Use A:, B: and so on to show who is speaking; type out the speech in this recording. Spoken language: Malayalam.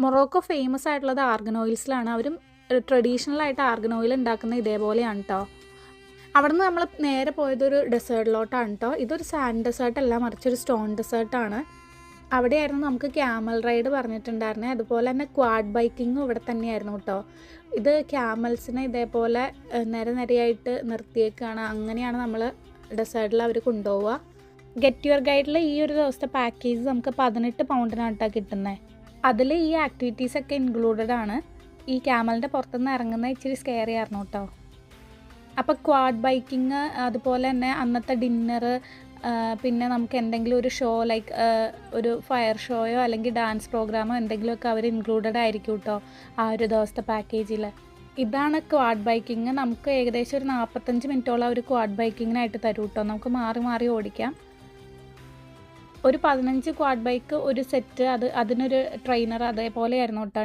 A: മൊറോക്കോ ഫേമസ് ആയിട്ടുള്ളത് ആർഗൻ ഓയിൽസിലാണ്. അവരും ട്രഡീഷണൽ ആയിട്ട് ആർഗൻ ഓയിൽ ഉണ്ടാക്കുന്നത് ഇതേപോലെയാണ് കേട്ടോ. അവിടുന്ന് നമ്മൾ നേരെ പോയതൊരു ഡെസേർട്ടിലോട്ടാണ് കേട്ടോ. ഇതൊരു സാൻഡ് ഡെസേർട്ട് അല്ല, മറിച്ചൊരു സ്റ്റോൺ ഡെസേർട്ടാണ്. അവിടെയായിരുന്നു നമുക്ക് ക്യാമൽ റൈഡ് പറഞ്ഞിട്ടുണ്ടായിരുന്നത്. അതുപോലെ തന്നെ ക്വാഡ് ബൈക്കിങ്ങും ഇവിടെ തന്നെയായിരുന്നു കേട്ടോ. ഇത് ക്യാമൽസിനെ ഇതേപോലെ നിരയായിട്ട് നിർത്തിയേക്കാണ്. അങ്ങനെയാണ് നമ്മൾ ഡെസേർട്ടിൽ അവർ കൊണ്ടുപോവുക. ഗെറ്റ് യുവർ ഗൈഡിൽ ഈ ഒരു ദിവസത്തെ പാക്കേജ് നമുക്ക് 18 പൗണ്ടിനാണ് കേട്ടോ കിട്ടുന്നത്. അതിൽ ഈ ആക്ടിവിറ്റീസൊക്കെ ഇൻക്ലൂഡഡ് ആണ്. ഈ ക്യാമലിൻ്റെ പുറത്തുനിന്ന് ഇറങ്ങുന്ന ഇച്ചിരി സ്കെയറി ആയിരുന്നു കേട്ടോ. അപ്പോൾ ക്വാഡ് ബൈക്കിങ്, അതുപോലെ തന്നെ അന്നത്തെ ഡിന്നർ, പിന്നെ നമുക്ക് എന്തെങ്കിലും ഒരു ഷോ ലൈക്ക് ഒരു ഫയർ ഷോയോ അല്ലെങ്കിൽ ഡാൻസ് പ്രോഗ്രാമോ എന്തെങ്കിലുമൊക്കെ അവർ ഇൻക്ലൂഡഡ് ആയിരിക്കും കേട്ടോ ആ ഒരു ദിവസത്തെ പാക്കേജിൽ. ഇതാണ് ക്വാഡ് ബൈക്കിങ്. നമുക്ക് ഏകദേശം ഒരു 45 മിനിറ്റോളം ഒരു ക്വാഡ് ബൈക്കിങ്ങിനായിട്ട് തരും കേട്ടോ. നമുക്ക് മാറി മാറി ഓടിക്കാം. ഒരു 15 ക്വാഡ് ബൈക്ക് ഒരു സെറ്റ്, അതിനൊരു ട്രെയിനർ അതേപോലെയായിരുന്നു കേട്ടോ.